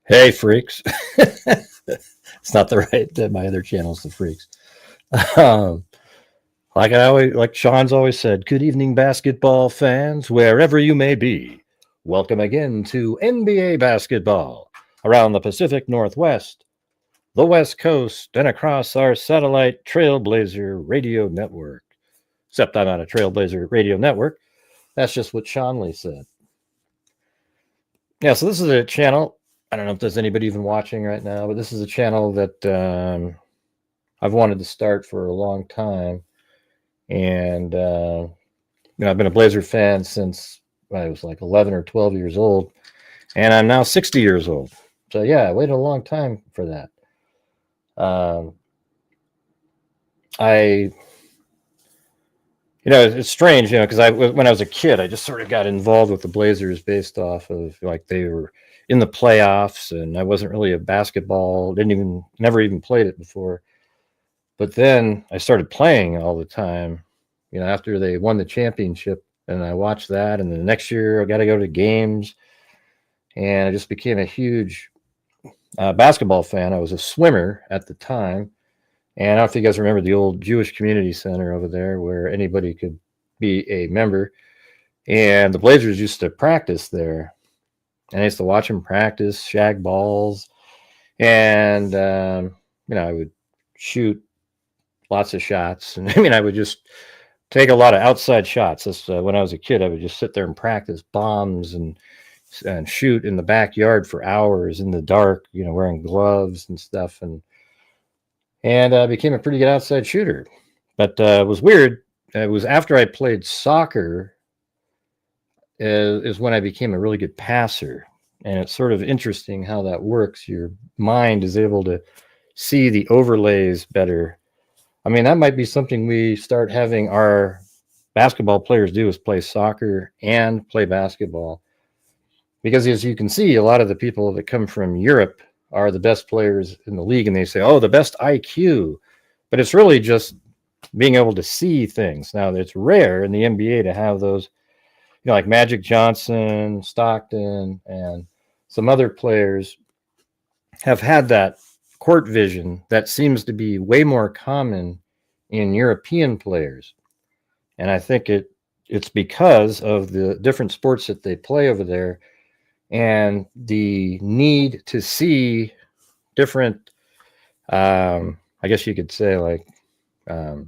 Hey, freaks. It's not the right, my other channel's the freaks. Um, like Sean's always said, good evening, basketball fans, wherever you may be. Welcome again to NBA basketball around the Pacific Northwest, the West Coast, and across our satellite Trailblazer radio network. Except I'm on a Trailblazer radio network. That's just what Sean Lee said. Yeah, so this is a channel. I don't know if there's anybody even watching right now, but this is a channel that I've wanted to start for a long time. And, I've been a Blazer fan since I was like 11 or 12 years old. And I'm now 60 years old. So, yeah, I waited a long time for that. It's strange, because when I was a kid, I just sort of got involved with the Blazers based off of like they were in the playoffs, and I wasn't really a basketball, never even played it before. But then I started playing all the time, after they won the championship, and I watched that. And then the next year I got to go to games, and I just became a huge basketball fan. I was a swimmer at the time. And I don't know if you guys remember the old Jewish Community Center over there where anybody could be a member. And the Blazers used to practice there. And I used to watch them practice, shag balls. And, I would shoot lots of shots. And I would just take a lot of outside shots. This, when I was a kid, I would just sit there and practice bombs and shoot in the backyard for hours in the dark, wearing gloves and stuff. And I became a pretty good outside shooter. But it was weird. It was after I played soccer is when I became a really good passer. And it's sort of interesting how that works. Your mind is able to see the overlays better. That might be something we start having our basketball players do, is play soccer and play basketball. Because as you can see, a lot of the people that come from Europe are the best players in the league, and they say, oh, the best IQ. But it's really just being able to see things. Now, it's rare in the NBA to have those, like Magic Johnson, Stockton, and some other players have had that court vision that seems to be way more common in European players. And I think it's because of the different sports that they play over there, and the need to see different, I guess you could say, like the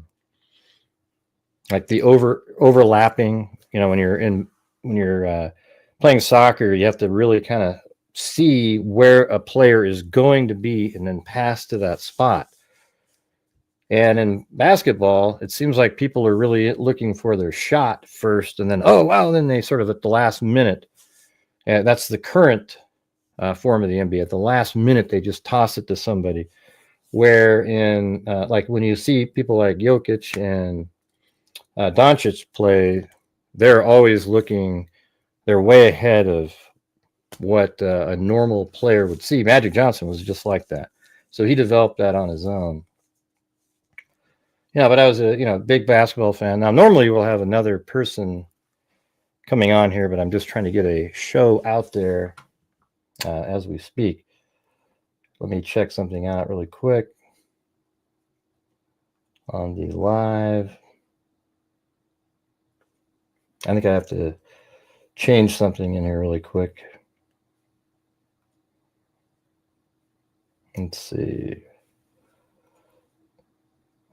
overlapping. When you're playing soccer, you have to really kind of see where a player is going to be and then pass to that spot. And in basketball, it seems like people are really looking for their shot first, and then, oh, wow, then they sort of at the last minute. And that's the current form of the NBA. At the last minute, they just toss it to somebody. Where in, like when you see people like Jokic and Doncic play, they're always looking, they're way ahead of what a normal player would see. Magic Johnson was just like that. So he developed that on his own. Yeah, but I was a big basketball fan. Now, normally we'll have another person coming on here, but I'm just trying to get a show out there as we speak. Let me check something out really quick on the live. I think I have to change something in here really quick. Let's see.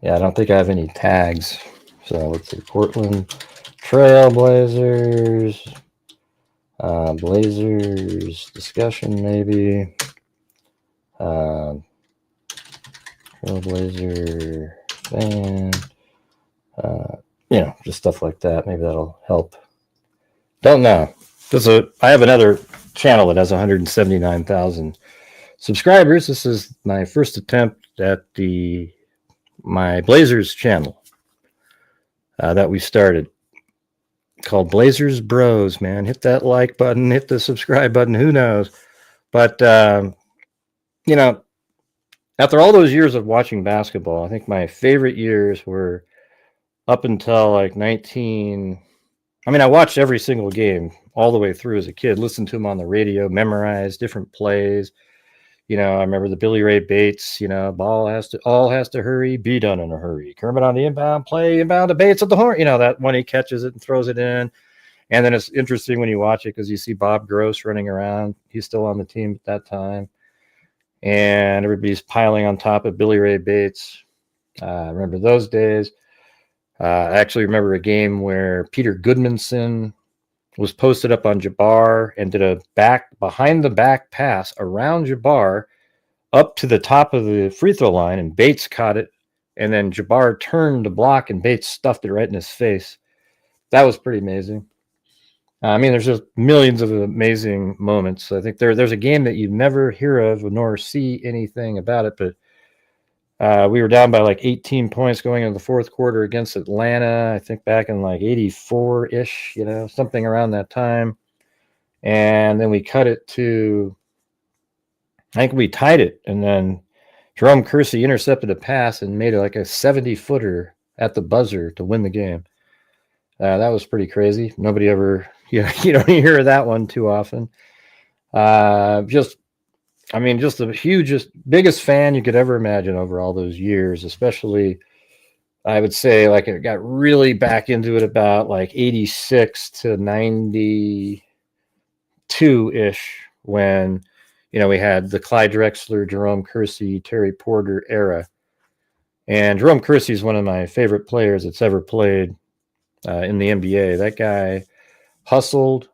Yeah, I don't think I have any tags. So let's see. Portland Trailblazers, Blazers discussion maybe. Trailblazer fan. Just stuff like that. Maybe that'll help. Don't know. I have another channel that has 179,000 subscribers. This is my first attempt at my Blazers channel that we started, called Blazersbros. Man, hit that like button, hit the subscribe button. Who knows? But after all those years of watching basketball, I think my favorite years were up until like I watched every single game all the way through as a kid, listened to them on the radio, memorized different plays. I remember the Billy Ray Bates, all has to hurry, be done in a hurry. Kermit on the inbound play, inbound to Bates at the horn. That when he catches it and throws it in. And then it's interesting when you watch it because you see Bob Gross running around. He's still on the team at that time. And everybody's piling on top of Billy Ray Bates. I remember those days. I actually remember a game where Peter Goodmanson was posted up on Jabbar and did a behind the back pass around Jabbar up to the top of the free throw line, and Bates caught it, and then Jabbar turned to block and Bates stuffed it right in his face. That was pretty amazing. There's just millions of amazing moments. I think there's a game that you never hear of nor see anything about it, but we were down by like 18 points going into the fourth quarter against Atlanta, I think back in like 84-ish, something around that time. And then we cut it to, I think we tied it. And then Jerome Kersey intercepted a pass and made it like a 70-footer at the buzzer to win the game. That was pretty crazy. Nobody ever, you don't hear that one too often. Just the hugest, biggest fan you could ever imagine over all those years, especially, I would say, like, it got really back into it about like 86 to 92-ish when, we had the Clyde Drexler, Jerome Kersey, Terry Porter era. And Jerome Kersey is one of my favorite players that's ever played in the NBA. That guy hustled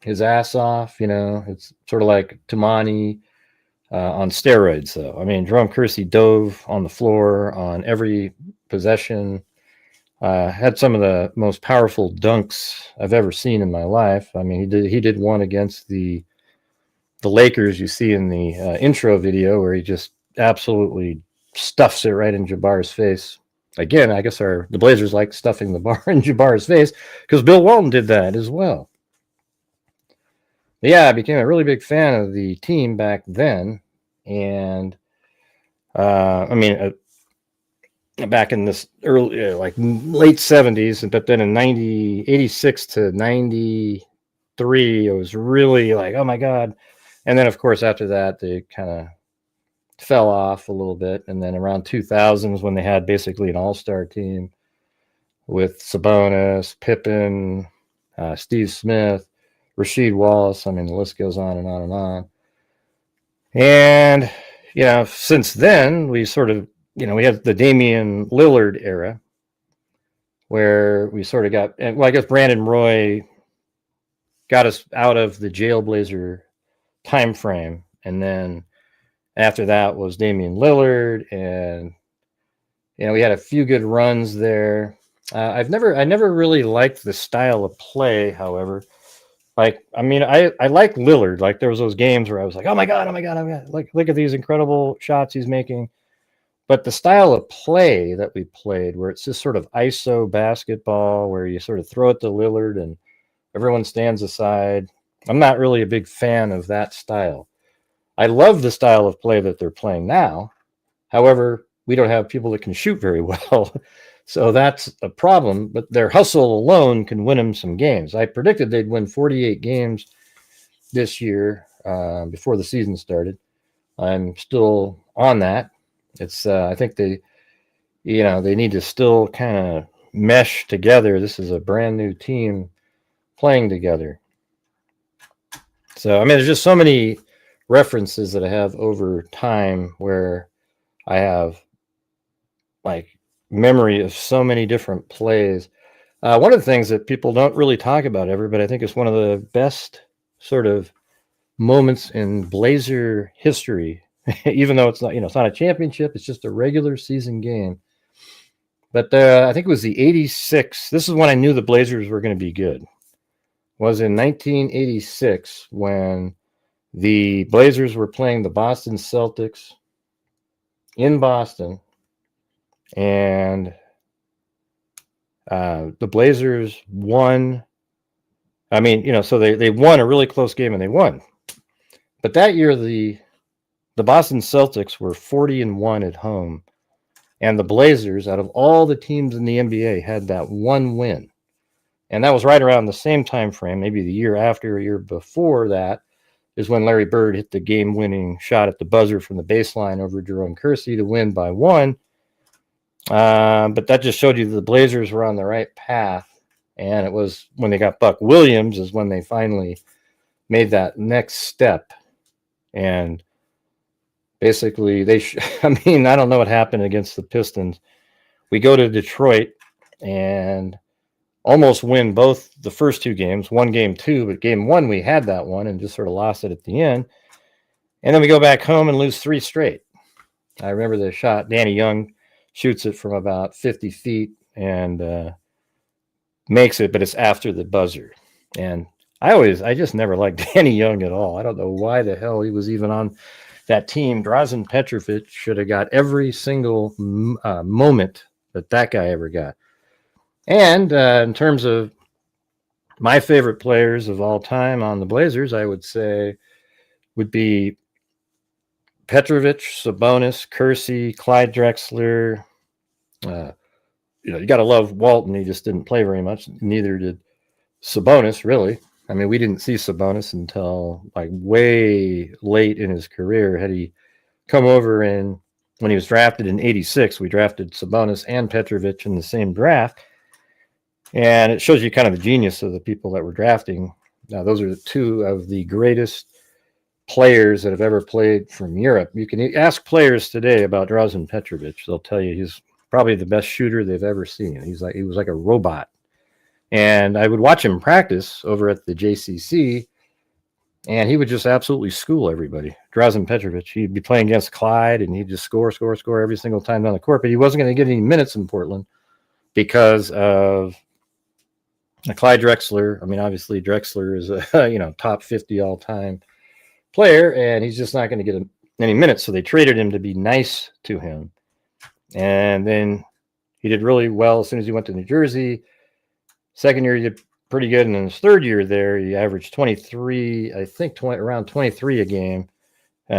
his ass off. It's sort of like Tamani on steroids, though. Jerome Kersey dove on the floor on every possession, had some of the most powerful dunks I've ever seen in my life. He did one against the Lakers you see in the intro video where he just absolutely stuffs it right in Jabbar's face. Again, I guess the Blazers like stuffing the bar in Jabbar's face because Bill Walton did that as well. But yeah, I became a really big fan of the team back then. And, back in this early, like late 70s, but then in 86 to 93, it was really like, oh my God. And then, of course, after that, they kind of fell off a little bit. And then around 2000s, when they had basically an all-star team with Sabonis, Pippen, Steve Smith, Rasheed Wallace. The list goes on and on and on. And, since then, we sort of, we had the Damian Lillard era where we sort of got, I guess Brandon Roy got us out of the Trailblazer time frame. And then after that was Damian Lillard. And, we had a few good runs there. I never really liked the style of play, however. I like Lillard. Like, there was those games where I was like, oh my God. Like, look at these incredible shots he's making. But the style of play that we played, where it's just sort of ISO basketball, where you sort of throw it to Lillard and everyone stands aside, I'm not really a big fan of that style. I love the style of play that they're playing now. However, we don't have people that can shoot very well. So that's a problem, but their hustle alone can win them some games. I predicted they'd win 48 games this year before the season started. I'm still on that. It's I think they need to still kind of mesh together. This is a brand new team playing together. So, there's just so many references that I have over time where I have like memory of so many different plays. One of the things that people don't really talk about ever, but I think is one of the best sort of moments in Blazer history, even though it's not, it's not a championship, it's just a regular season game. But I think it was the 86. This is when I knew the Blazers were going to be good. Was in 1986 when the Blazers were playing the Boston Celtics in Boston. And the Blazers won. So they won a really close game and they won. But that year, the Boston Celtics were 40-1 at home. And the Blazers, out of all the teams in the NBA, had that one win. And that was right around the same time frame, maybe the year after or year before that. is when Larry Bird hit the game-winning shot at the buzzer from the baseline over Jerome Kersey to win by 1. But that just showed you that the Blazers were on the right path. And it was when they got Buck Williams is when they finally made that next step. And basically, I don't know what happened against the Pistons. We go to Detroit and almost win both the first 2 games, one game 2, but game 1 we had that one and just sort of lost it at the end. And then we go back home and lose 3 straight. I remember the shot. Danny Young shoots it from about 50 feet and makes it, but it's after the buzzer. And I just never liked Danny Young at all. I don't know why the hell he was even on that team. Drazen Petrovic should have got every single moment that guy ever got. And in terms of my favorite players of all time on the Blazers, I would say would be Petrovic, Sabonis, Kersey, Clyde Drexler. You got to love Walton. He just didn't play very much. Neither did Sabonis, really. I mean, we didn't see Sabonis until like way late in his career. Had he come over when he was drafted in '86, we drafted Sabonis and Petrovic in the same draft. And it shows you kind of the genius of the people that were drafting. Now, those are 2 of the greatest players that have ever played from Europe. You can ask players today about Drazen Petrovic. They'll tell you he's probably the best shooter they've ever seen. He was like a robot. And I would watch him practice over at the JCC, and he would just absolutely school everybody. Drazen Petrovic, he'd be playing against Clyde, and he'd just score every single time down the court. But he wasn't going to get any minutes in Portland because of Clyde Drexler. I mean, obviously Drexler is a top 50 all-time player, and he's just not going to get any minutes. So they traded him to be nice to him. And then he did really well as soon as he went to New Jersey. Second year, he did pretty good. And in his third year there, he averaged 23, I think around 23 a game,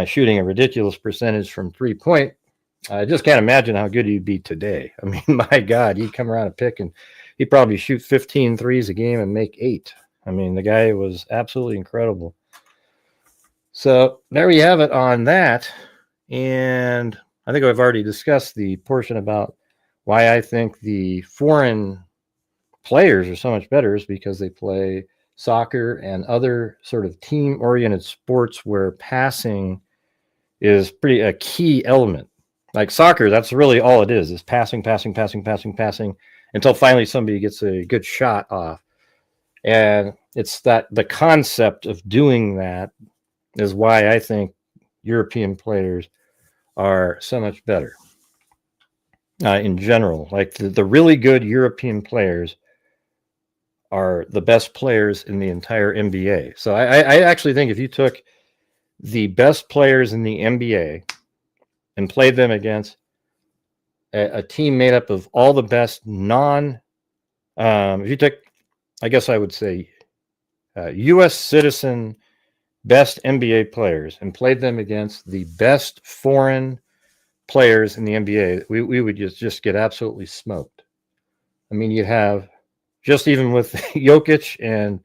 shooting a ridiculous percentage from 3-point. I just can't imagine how good he'd be today. I mean, my God, he'd come around a pick and he'd probably shoot 15 threes a game and make 8. I mean, the guy was absolutely incredible. So there you have it on that. And I think I've already discussed the portion about why I think the foreign players are so much better is because they play soccer and other sort of team-oriented sports where passing is a key element. Like soccer, that's really all it is passing until finally somebody gets a good shot off. And it's that the concept of doing that is why I think European players are so much better in general. Like the really good European players are the best players in the entire NBA. So I actually think if you took the best players in the NBA and played them against a team made up of all the best if you took, I guess I would say, U.S. citizen best NBA players and played them against the best foreign players in the NBA, we would just get absolutely smoked. I mean, you'd have just even with Jokic and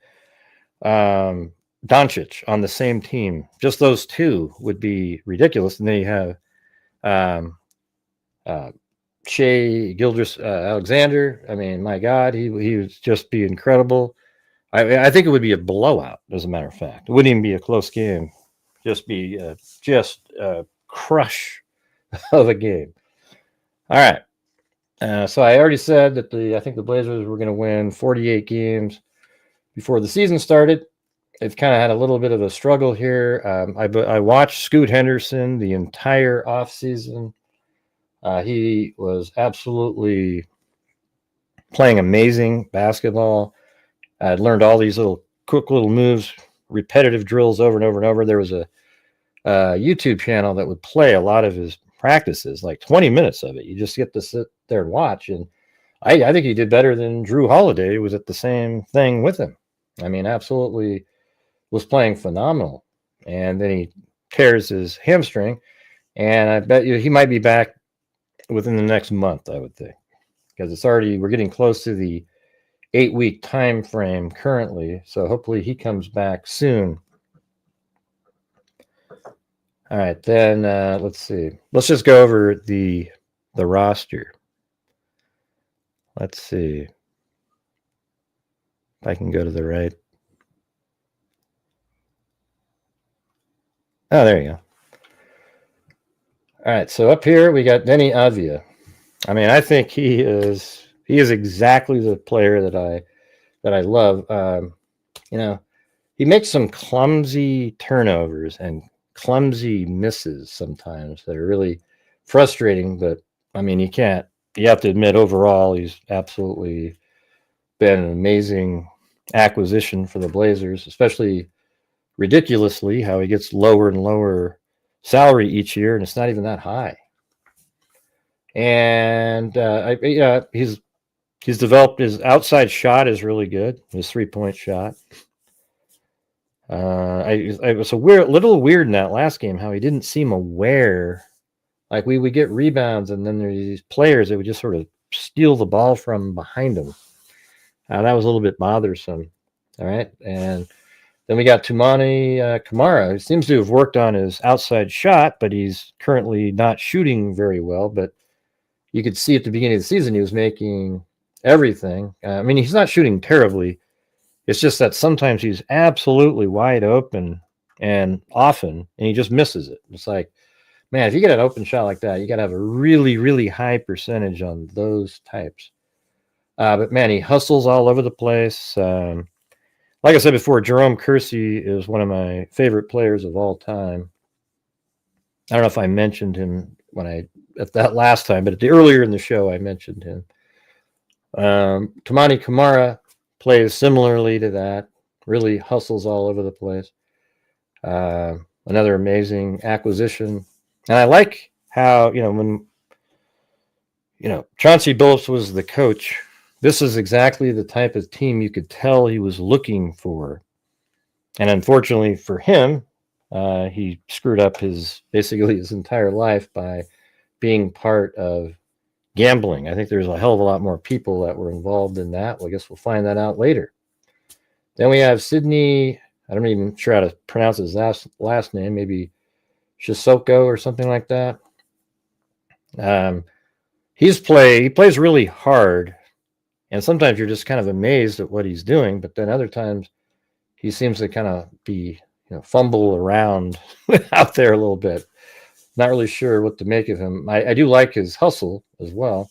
Doncic on the same team, just those 2 would be ridiculous. And then you have Shea Gilgeous-Alexander. I mean, my God, he would just be incredible. I think it would be a blowout, as a matter of fact. It wouldn't even be a close game. Just be a crush of a game. All right. So I already said that I think the Blazers were going to win 48 games before the season started. They've kind of had a little bit of a struggle here. I watched Scoot Henderson the entire offseason. He was absolutely playing amazing basketball. I learned all these quick little moves, repetitive drills over and over and over. There was a YouTube channel that would play a lot of his practices, like 20 minutes of it. You just get to sit there and watch. And I think he did better than Drew Holiday, who was at the same thing with him. I mean, absolutely was playing phenomenal. And then he tears his hamstring. And I bet you he might be back within the next month, I would think. Because we're getting close to the 8-week time frame currently. So hopefully he comes back soon. All right, then let's see. Let's just go over the roster. Let's see if I can go to the right. Oh, there you go. All right, so up here we got Denny Avia. I mean, I think he is exactly the player that I love. You know, he makes some clumsy turnovers and clumsy misses sometimes that are really frustrating. But I mean, you have to admit, overall, he's absolutely been an amazing acquisition for the Blazers, especially ridiculously how he gets lower and lower salary each year, and it's not even that high. And he's developed his outside shot is really good. His 3-point shot. I was little weird in that last game how he didn't seem aware. Like we would get rebounds, and then there's these players that would just sort of steal the ball from behind him. That was a little bit bothersome. All right, and then we got Toumani Camara, who seems to have worked on his outside shot, but he's currently not shooting very well. But you could see at the beginning of the season he was making everything. I mean, he's not shooting terribly. It's just that sometimes he's absolutely wide open and often, and he just misses it. It's like, man, if you get an open shot like that, you got to have a really, really high percentage on those types. But man, he hustles all over the place. Like I said before, Jerome Kersey is one of my favorite players of all time. I don't know if I mentioned him at that last time, but earlier in the show, I mentioned him. Toumani Camara plays similarly to that, really hustles all over the place. Another amazing acquisition. And I like how, when, Chauncey Billups was the coach, this is exactly the type of team you could tell he was looking for. And unfortunately for him, he screwed up basically his entire life by being part of gambling. I think there's a hell of a lot more people that were involved in that. Well, I guess we'll find that out later. Then we have Sydney. I'm not even sure how to pronounce his last name. Maybe Shisoko or something like that. He plays really hard, and sometimes you're just kind of amazed at what he's doing. But then other times, he seems to kind of be fumble around out there a little bit. Not really sure what to make of him. I do like his hustle as well.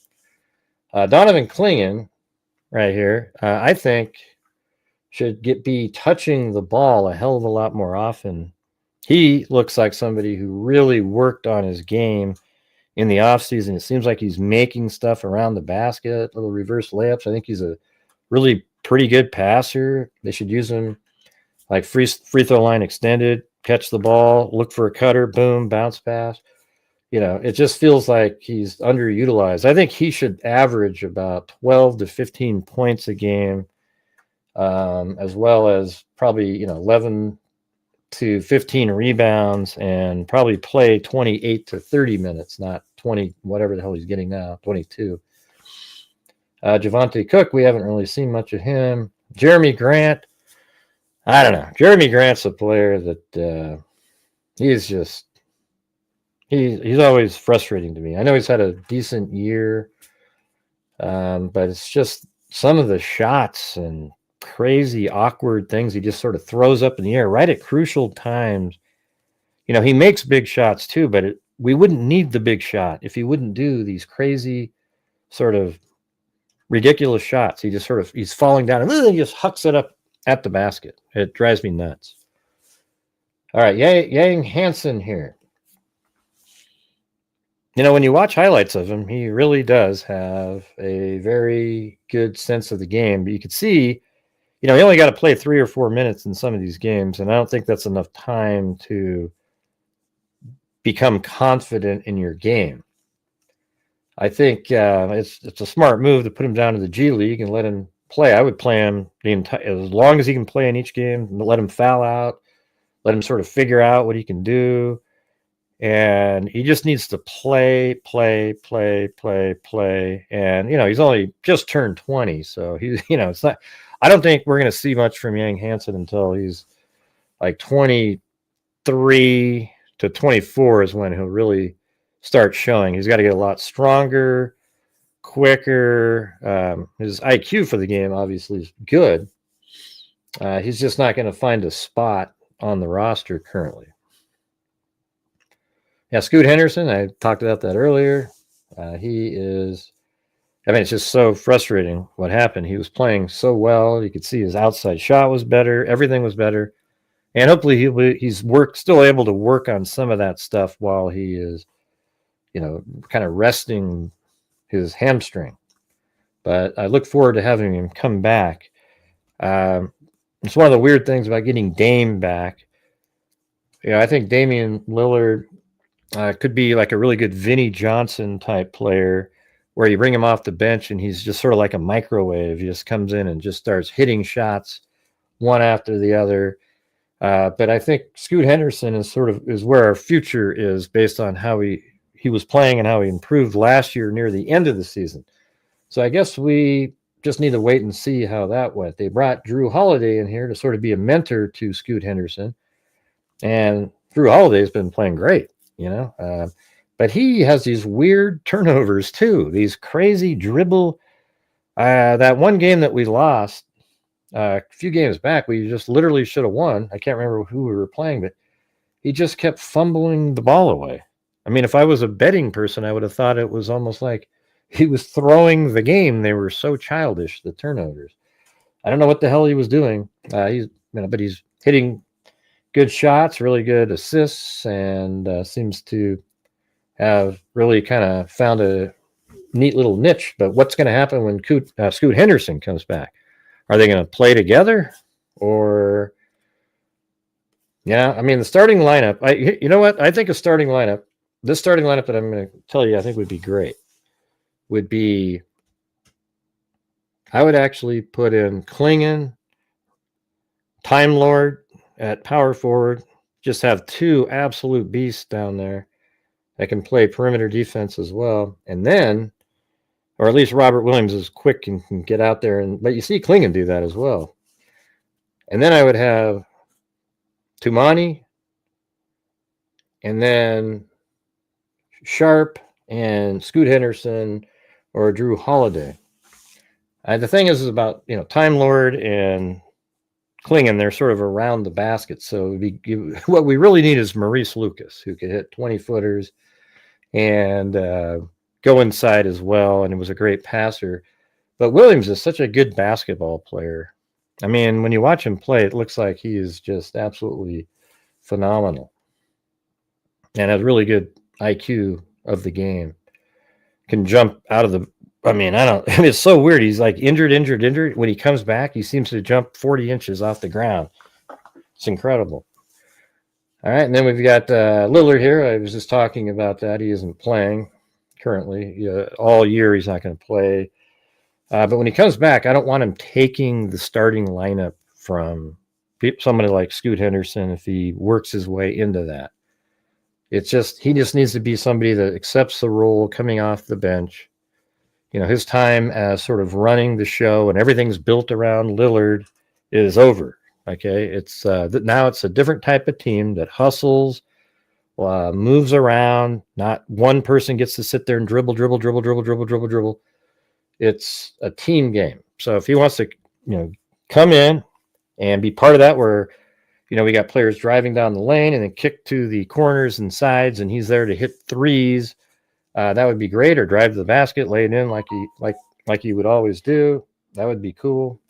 Donovan Clingan, right here, I think should be touching the ball a hell of a lot more often. He looks like somebody who really worked on his game in the offseason. It seems like he's making stuff around the basket, little reverse layups. I think he's a really pretty good passer. They should use him like free throw line extended, catch the ball, look for a cutter, boom, bounce pass. It just feels like he's underutilized. I think he should average about 12 to 15 points a game, as well as probably 11 to 15 rebounds, and probably play 28 to 30 minutes, not 20, whatever the hell he's getting now, 22. Javonte Cook, we haven't really seen much of him. Jeremy Grant, I don't know. Jeremy Grant's a player that he's always frustrating to me. I know he's had a decent year, but it's just some of the shots and crazy, awkward things he just sort of throws up in the air right at crucial times. He makes big shots too, but we wouldn't need the big shot if he wouldn't do these crazy sort of ridiculous shots. He's falling down and he just hucks it up at the basket. It drives me nuts. All right, Yang Hansen here. When you watch highlights of him, he really does have a very good sense of the game. But you could see, he only got to play 3 or 4 minutes in some of these games, and I don't think that's enough time to become confident in your game. I think it's a smart move to put him down to the G League and let him play. I would play him as long as he can play in each game, let him foul out, let him sort of figure out what he can do. And he just needs to play. And, he's only just turned 20. So he's, it's not, I don't think we're going to see much from Yang Hansen until he's like 23, to 24 is when he'll really start showing. He's got to get a lot stronger, quicker. His IQ for the game obviously is good. He's just not going to find a spot on the roster currently. Yeah, Scoot Henderson, I talked about that earlier. He is, I mean, it's just so frustrating what happened. He was playing so well. You could see his outside shot was better. Everything was better. And hopefully he's still able to work on some of that stuff while he is, kind of resting his hamstring. But I look forward to having him come back. It's one of the weird things about getting Dame back. I think Damian Lillard could be like a really good Vinnie Johnson type player where you bring him off the bench and he's just sort of like a microwave. He just comes in and just starts hitting shots one after the other. But I think Scoot Henderson is where our future is based on how he was playing and how he improved last year near the end of the season. So I guess we just need to wait and see how that went. They brought Drew Holiday in here to sort of be a mentor to Scoot Henderson. And Drew Holiday's been playing great, but he has these weird turnovers too, these crazy dribble. That one game that we lost a few games back, we just literally should have won. I can't remember who we were playing, but he just kept fumbling the ball away. I mean, if I was a betting person, I would have thought it was almost like he was throwing the game. They were so childish, the turnovers. I don't know what the hell he was doing. But he's hitting good shots, really good assists, and seems to have really kind of found a neat little niche. But what's going to happen when Scoot Henderson comes back? Are they going to play together? Or, the starting lineup, you know what? I think this starting lineup that I'm going to tell you I think would be great would be, I would actually put in Klingon, Time Lord at power forward, just have two absolute beasts down there that can play perimeter defense as well. And then, or at least Robert Williams is quick and can get out there. But you see Klingon do that as well. And then I would have Tumani, and then Sharp and Scoot Henderson or Drew Holiday. The thing is about, Time Lord and Klingon, they're sort of around the basket. So what we really need is Maurice Lucas, who could hit 20-footers and go inside as well. And it was a great passer. But Williams is such a good basketball player. I mean, when you watch him play, it looks like he is just absolutely phenomenal and has really good IQ of the game. Can jump out of the, it's so weird. He's like injured. When he comes back, he seems to jump 40 inches off the ground. It's incredible. All right, and then we've got Lillard here. I was just talking about that. He isn't playing currently. All year he's not going to play. But when he comes back, I don't want him taking the starting lineup from somebody like Scoot Henderson if he works his way into that. He just needs to be somebody that accepts the role coming off the bench. His time as sort of running the show and everything's built around Lillard is over. Okay, it's now it's a different type of team that hustles, moves around. Not one person gets to sit there and dribble. It's a team game. So if he wants to, come in and be part of that, where we got players driving down the lane and then kick to the corners and sides, and he's there to hit threes. That would be great. Or drive to the basket, lay it in like he would always do. That would be cool.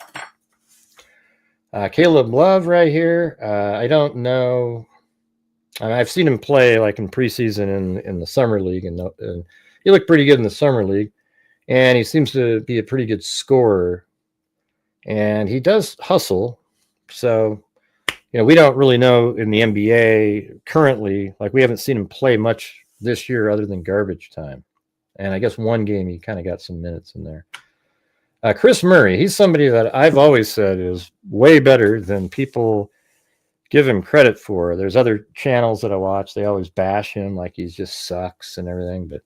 Caleb Love right here. I don't know. I've seen him play like in preseason in the summer league, and he looked pretty good in the summer league. And he seems to be a pretty good scorer. And he does hustle. So, we don't really know in the NBA currently. Like, we haven't seen him play much this year other than garbage time. And I guess one game he kind of got some minutes in there. Chris Murray, he's somebody that I've always said is way better than people give him credit for. There's other channels that I watch. They always bash him like he just sucks and everything. But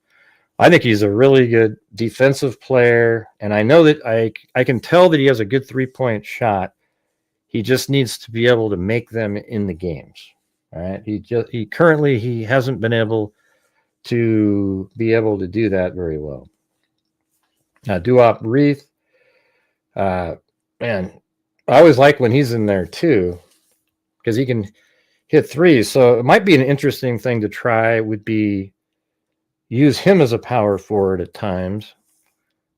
I think he's a really good defensive player. And I know that I can tell that he has a good three-point shot. He just needs to be able to make them in the games. All right. He currently hasn't been able to do that very well. Duop Reith, man, I always like when he's in there too, because he can hit threes. So it might be an interesting thing to try. Would be use him as a power forward at times,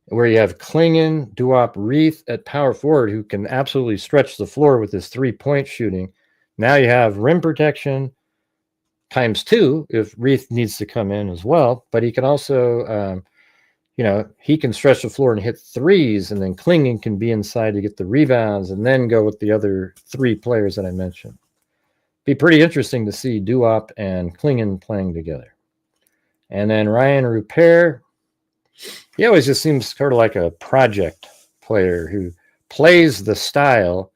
where you have Klingon, Duop Reith at power forward, who can absolutely stretch the floor with his 3-point shooting. Now you have rim protection times 2 if Reith needs to come in as well, but he can also, he can stretch the floor and hit threes, and then Klingon can be inside to get the rebounds and then go with the other 3 players that I mentioned. Be pretty interesting to see Duop and Klingon playing together. And then Ryan Rupert, he always just seems sort of like a project player who plays the style,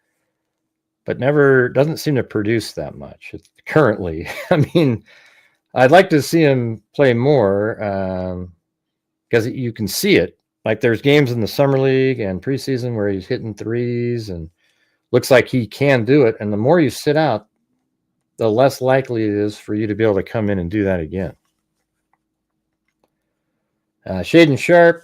but never doesn't seem to produce that much currently. I mean, I'd like to see him play more because you can see it. Like there's games in the summer league and preseason where he's hitting threes and looks like he can do it. And the more you sit out, the less likely it is for you to be able to come in and do that again. Shaden Sharp,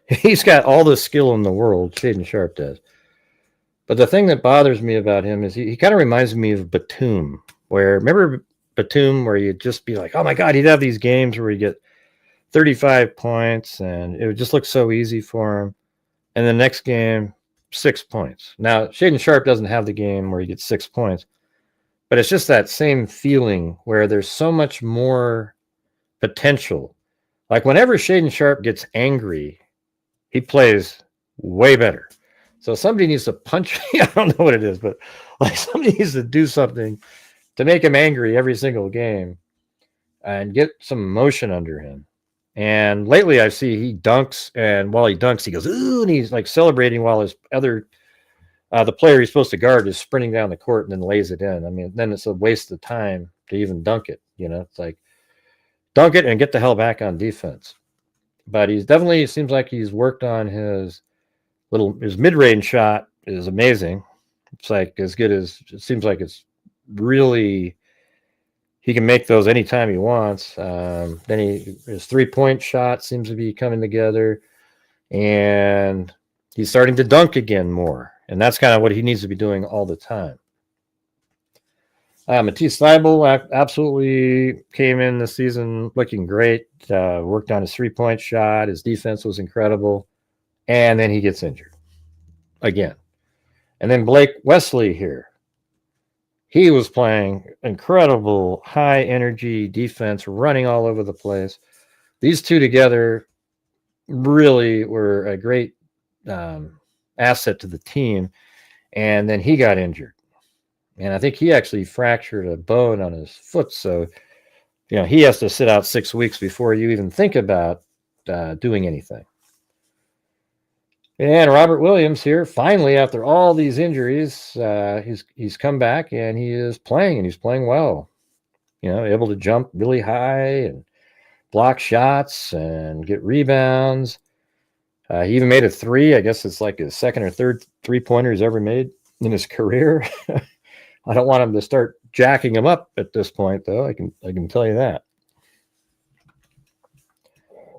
he's got all the skill in the world, Shaden Sharp does. But the thing that bothers me about him is he kind of reminds me of Batum, remember Batum, where you'd just be like, oh my God, he'd have these games where he'd get 35 points and it would just look so easy for him. And the next game, 6 points. Now, Shaden Sharp doesn't have the game where he gets 6 points, but it's just that same feeling where there's so much more potential. Like whenever Shaden Sharp gets angry, he plays way better. So somebody needs to punch. I don't know what it is, but like somebody needs to do something to make him angry every single game and get some emotion under him. And lately I see he dunks, and while he dunks, he goes, ooh, and he's like celebrating while his other, the player he's supposed to guard is sprinting down the court and then lays it in. I mean, then it's a waste of time to even dunk it. It's like dunk it and get the hell back on defense. But he's definitely, seems like he's worked on his mid-range shot is amazing. It's like as good as, it seems like it's really, he can make those anytime he wants. Then his 3-point shot seems to be coming together, and he's starting to dunk again more. And that's kind of what he needs to be doing all the time. Matisse Thybulle absolutely came in this season looking great. Worked on his 3-point shot. His defense was incredible. And then he gets injured again. And then Blake Wesley here. He was playing incredible high-energy defense, running all over the place. These two together really were a great asset to the team. And then he got injured. And I think he actually fractured a bone on his foot. So, he has to sit out 6 weeks before you even think about doing anything. And Robert Williams here, finally, after all these injuries, he's come back and he is playing, and he's playing well. Able to jump really high and block shots and get rebounds. He even made a 3. I guess it's like his second or third 3-pointer he's ever made in his career. I don't want him to start jacking him up at this point, though. I can tell you that.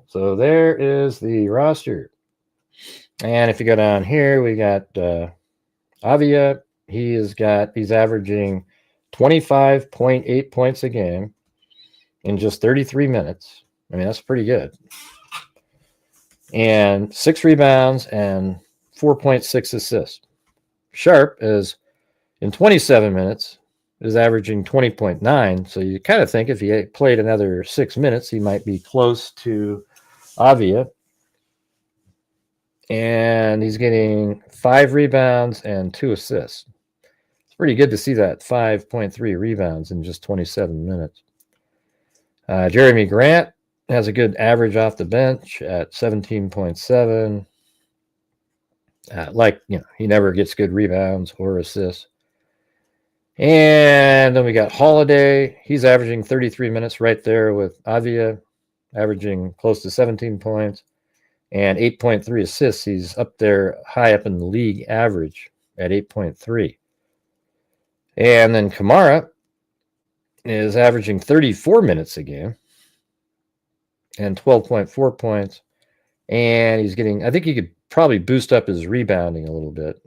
So there is the roster. And if you go down here, we got Avia. He's averaging 25.8 points a game in just 33 minutes. I mean, that's pretty good. And 6 rebounds and 4.6 assists. Sharp is, in 27 minutes, is averaging 20.9. So you kind of think if he played another 6 minutes, he might be close to Avia. And he's getting 5 rebounds and 2 assists. It's pretty good to see that 5.3 rebounds in just 27 minutes. Jeremy Grant has a good average off the bench at 17.7. He never gets good rebounds or assists. And then we got Holiday. He's averaging 33 minutes right there with Avia, averaging close to 17 points and 8.3 assists. He's up there high up in the league average at 8.3. And then Kamara is averaging 34 minutes a game and 12.4 points. And he's getting, I think he could probably boost up his rebounding a little bit.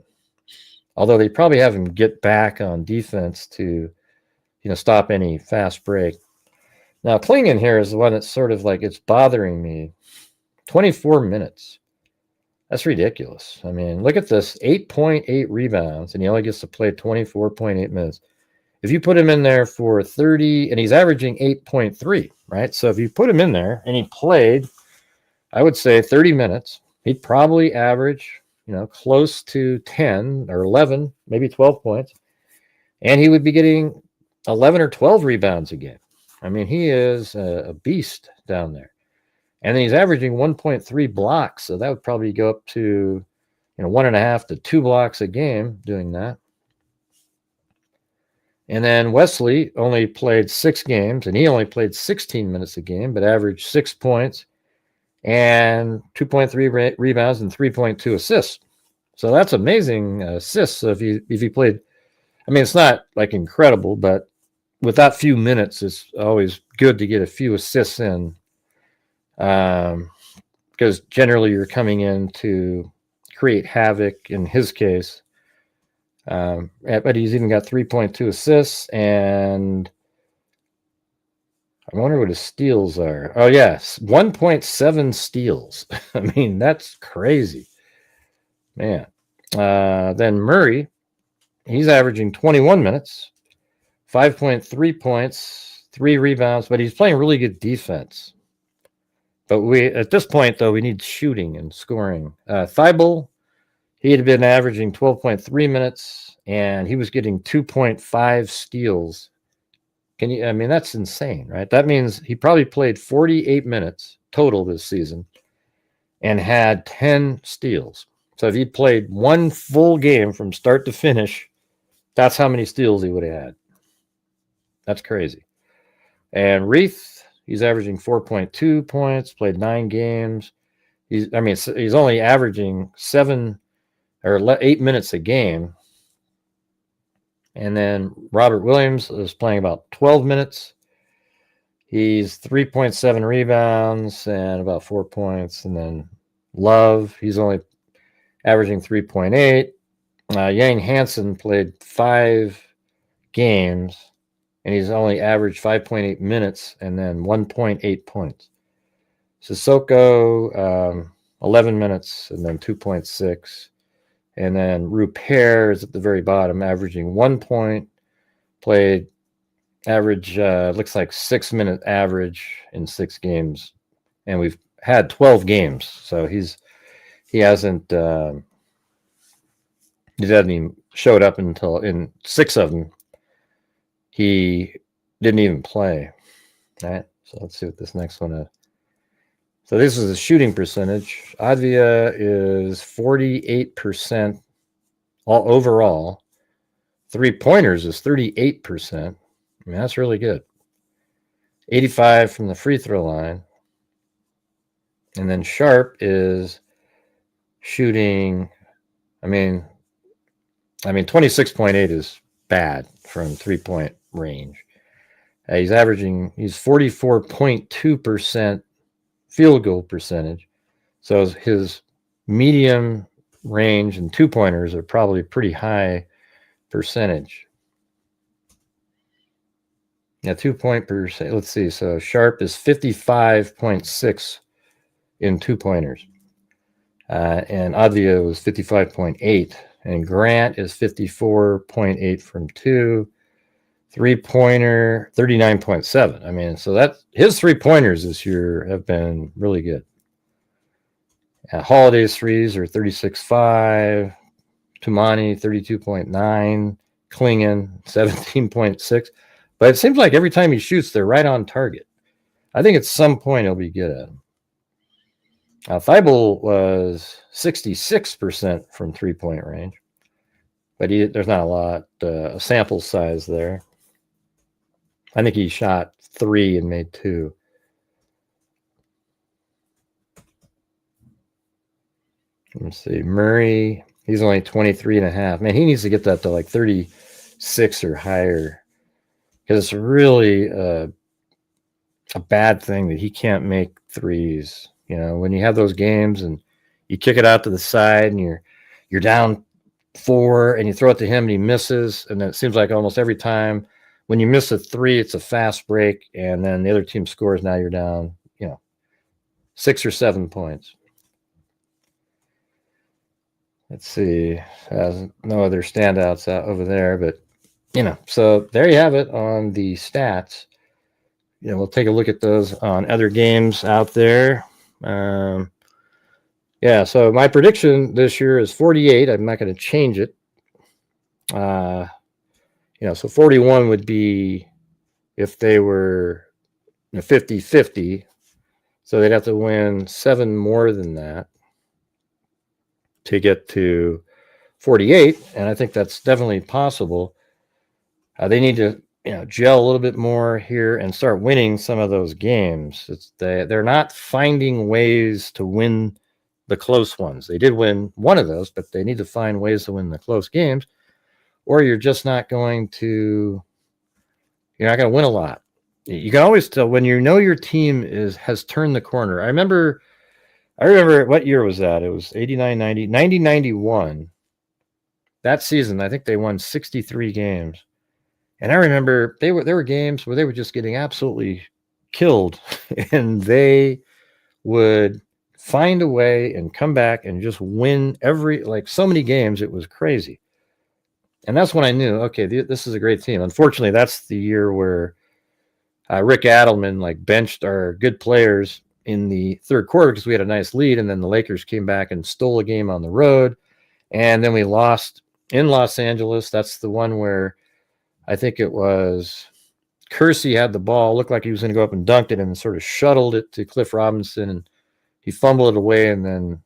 Although they probably have him get back on defense to, stop any fast break. Now, Klingon here is the one that's sort of like, it's bothering me. 24 minutes. That's ridiculous. I mean, look at this, 8.8 rebounds, and he only gets to play 24.8 minutes. If you put him in there for 30, and he's averaging 8.3, right? So if you put him in there and he played, I would say 30 minutes, he'd probably average, close to 10 or 11, maybe 12 points. And he would be getting 11 or 12 rebounds a game. I mean, he is a beast down there. And then he's averaging 1.3 blocks. So that would probably go up to, 1.5 to 2 blocks a game doing that. And then Wesley only played 6 games, and he only played 16 minutes a game, but averaged 6 points and 2.3 rebounds and 3.2 assists. So that's amazing assists. So if he played, I mean, it's not like incredible, but with that few minutes, it's always good to get a few assists in, because generally you're coming in to create havoc in his case. But he's even got 3.2 assists, and I wonder what his steals are. Oh, yes, 1.7 steals. I mean, that's crazy. Man. Then Murray, he's averaging 21 minutes, 5.3 points, 3 rebounds, but he's playing really good defense. But at this point, though, we need shooting and scoring. Thibault, he had been averaging 12.3 minutes, and he was getting 2.5 steals. I mean, that's insane, right? That means he probably played 48 minutes total this season and had 10 steals. So if he'd played one full game from start to finish, that's how many steals he would have had. That's crazy. And Reith, he's averaging 4.2 points, played 9 games. He's only averaging 7 or 8 minutes a game. And then Robert Williams is playing about 12 minutes. He's 3.7 rebounds and about 4 points. And then Love, he's only averaging 3.8. Yang Hansen played 5 games, and he's only averaged 5.8 minutes and then 1.8 points. Sissoko, 11 minutes and then 2.6. And then Rupert is at the very bottom, averaging 1 point, played average, looks like 6-minute average in 6 games. And we've had 12 games, so he hasn't even showed up until in 6 of them. He didn't even play. All right, so let's see what this next one is. So this is the shooting percentage. Advia is 48% all overall. 3-pointers is 38%. I mean, that's really good. 85 from the free throw line. And then Sharp is shooting, I mean 26.8 is bad from 3-point range. He's 44.2% field goal percentage. So his medium range and 2-pointers are probably pretty high percentage. Yeah, 2-point percent. Let's see. So Sharp is 55.6 in 2-pointers. And Advia was 55.8. And Grant is 54.8 from 2. 3-pointer, 39.7. I mean, so that his 3-pointers this year have been really good. Holiday's threes are 36.5. Tumani, 32.9. Klingon, 17.6. But it seems like every time he shoots, they're right on target. I think at some point he'll be good at them. Thibault was 66% from 3-point range. But there's not a lot sample size there. I think he shot 3 and made 2. Let's see. Murray, He's only 23 and a half. Man, he needs to get that to like 36 or higher, because it's really a bad thing that he can't make threes. You know, when you have those games and you kick it out to the side and you're down 4 and you throw it to him and he misses, and then it seems like almost every time when you miss a 3, it's a fast break, and then the other team scores. Now you're down, 6 or 7 points. Let's see. No other standouts out over there, but so there you have it on the stats. We'll take a look at those on other games out there. So my prediction this year is 48. I'm not going to change it. So 41 would be if they were 50-50. So they'd have to win 7 more than that to get to 48, and I think that's definitely possible. They need to, gel a little bit more here and start winning some of those games. They're not finding ways to win the close ones. They did win one of those, but they need to find ways to win the close games, or you're just not going to. You're not going to win a lot. You can always tell when your team has turned the corner. I remember what year was that? It was 89, 90, 90, 91. That season, I think they won 63 games. And I remember there were games where they were just getting absolutely killed, and they would find a way and come back and just win so many games. It was crazy. And that's when I knew, okay, this is a great team. Unfortunately, that's the year where Rick Adelman benched our good players in the third quarter because we had a nice lead, and then the Lakers came back and stole a game on the road, and then we lost in Los Angeles. That's the one where I think it was Kersey had the ball, looked like he was going to go up and dunked it, and sort of shuttled it to Cliff Robinson, and he fumbled it away, and then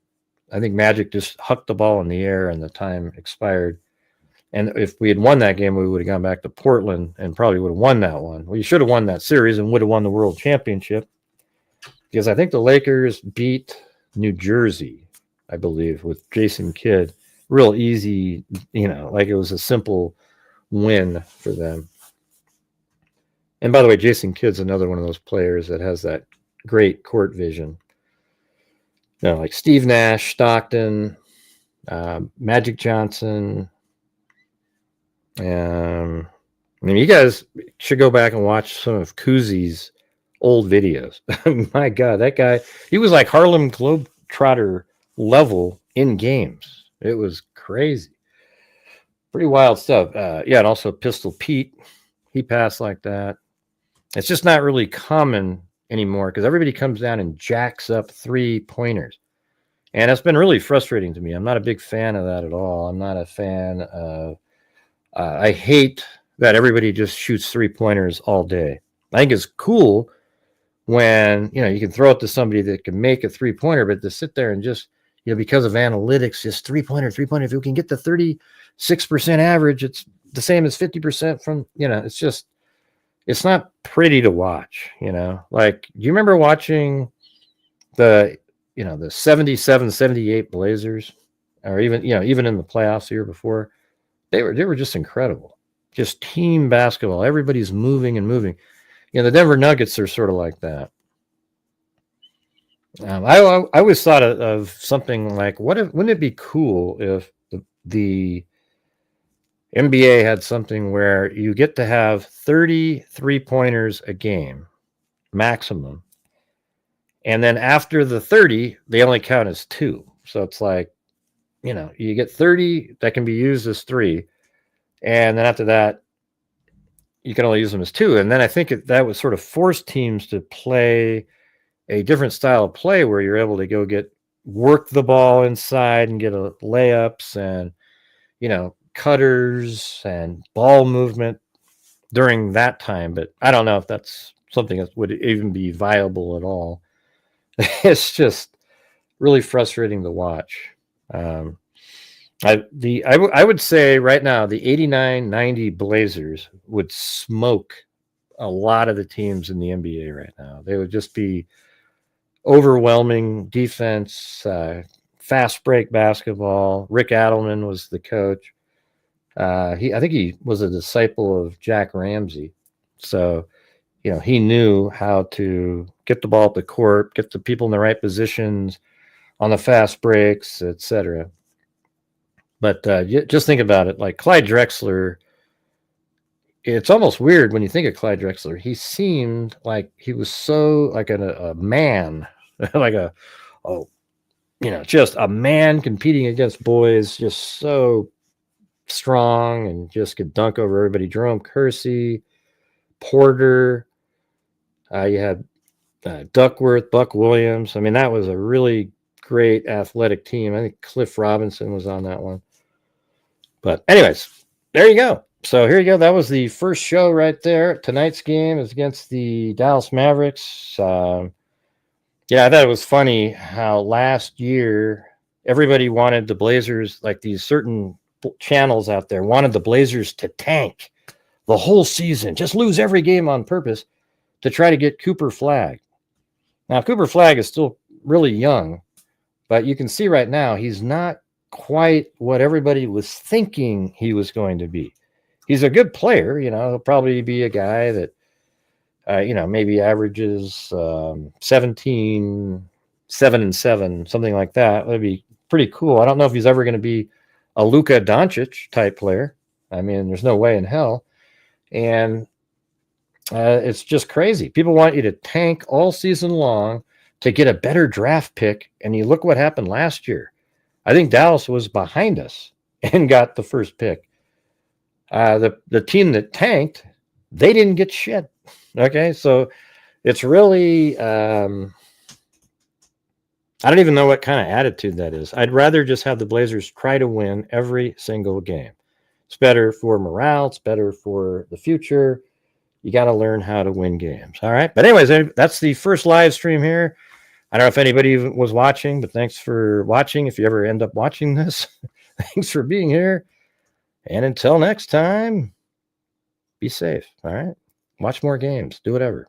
I think Magic just hucked the ball in the air, and the time expired. And if we had won that game, we would have gone back to Portland and probably would have won that one. Well, you should have won that series and would have won the world championship, because I think the Lakers beat New Jersey, I believe, with Jason Kidd. Real easy, it was a simple win for them. And by the way, Jason Kidd's another one of those players that has that great court vision. Like Steve Nash, Stockton, Magic Johnson. You guys should go back and watch some of Kuzi's old videos. My God, that guy, he was like Harlem Globetrotter level in games. It was crazy. Pretty wild stuff. And also Pistol Pete, he passed like that. It's just not really common anymore because everybody comes down and jacks up 3-pointers. And it's been really frustrating to me. I'm not a big fan of that at all. I'm not a fan of, I hate that everybody just shoots 3-pointers all day. I think it's cool when, you can throw it to somebody that can make a 3-pointer, but to sit there and just, because of analytics, just 3-pointer. If you can get the 36% average, it's the same as 50% from, it's not pretty to watch, Like, do you remember watching the 77, 78 Blazers, or even in the playoffs the year before? They were just incredible. Just team basketball. Everybody's moving and moving. The Denver Nuggets are sort of like that. I always thought of something like, wouldn't it be cool if the NBA had something where you get to have 30 3-pointers a game, maximum. And then after the 30, they only count as 2. So it's like, you get 30 that can be used as 3. And then after that, you can only use them as 2. And then I think that would sort of force teams to play a different style of play where you're able to work the ball inside and get layups and, cutters and ball movement during that time. But I don't know if that's something that would even be viable at all. It's just really frustrating to watch. I would say right now the 89-90 Blazers would smoke a lot of the teams in the NBA right now. They would just be overwhelming defense, fast break basketball. Rick Adelman was the coach. I think he was a disciple of Jack Ramsey. So, he knew how to get the ball up the court, get the people in the right positions on the fast breaks, etc. But just think about it. Like Clyde Drexler, it's almost weird when you think of Clyde Drexler. He seemed like he was so like a man, like just a man competing against boys, just so strong and just could dunk over everybody. Jerome Kersey, Porter, you had Duckworth, Buck Williams. I mean, that was a really great athletic team. I think Cliff Robinson was on that one. But anyways, there you go. So here you go. That was the first show right there. Tonight's game is against the Dallas Mavericks. I thought it was funny how last year everybody wanted the Blazers, like these certain channels out there, wanted the Blazers to tank the whole season, just lose every game on purpose to try to get Cooper Flagg. Now, Cooper Flagg is still really young, but you can see right now he's not quite what everybody was thinking he was going to be. He's a good player, he'll probably be a guy that, maybe averages 17, 7 and 7, something like that. That'd be pretty cool. I don't know if he's ever going to be a Luka Doncic type player. I mean, there's no way in hell. And it's just crazy. People want you to tank all season long to get a better draft pick. And you look what happened last year. I think Dallas was behind us and got the first pick. The team that tanked, they didn't get shit. Okay, so it's really, I don't even know what kind of attitude that is. I'd rather just have the Blazers try to win every single game. It's better for morale. It's better for the future. You got to learn how to win games. All right. But anyways, that's the first live stream here. I don't know if anybody was watching, but thanks for watching. If you ever end up watching this, thanks for being here. And until next time, be safe. All right. Watch more games. Do whatever.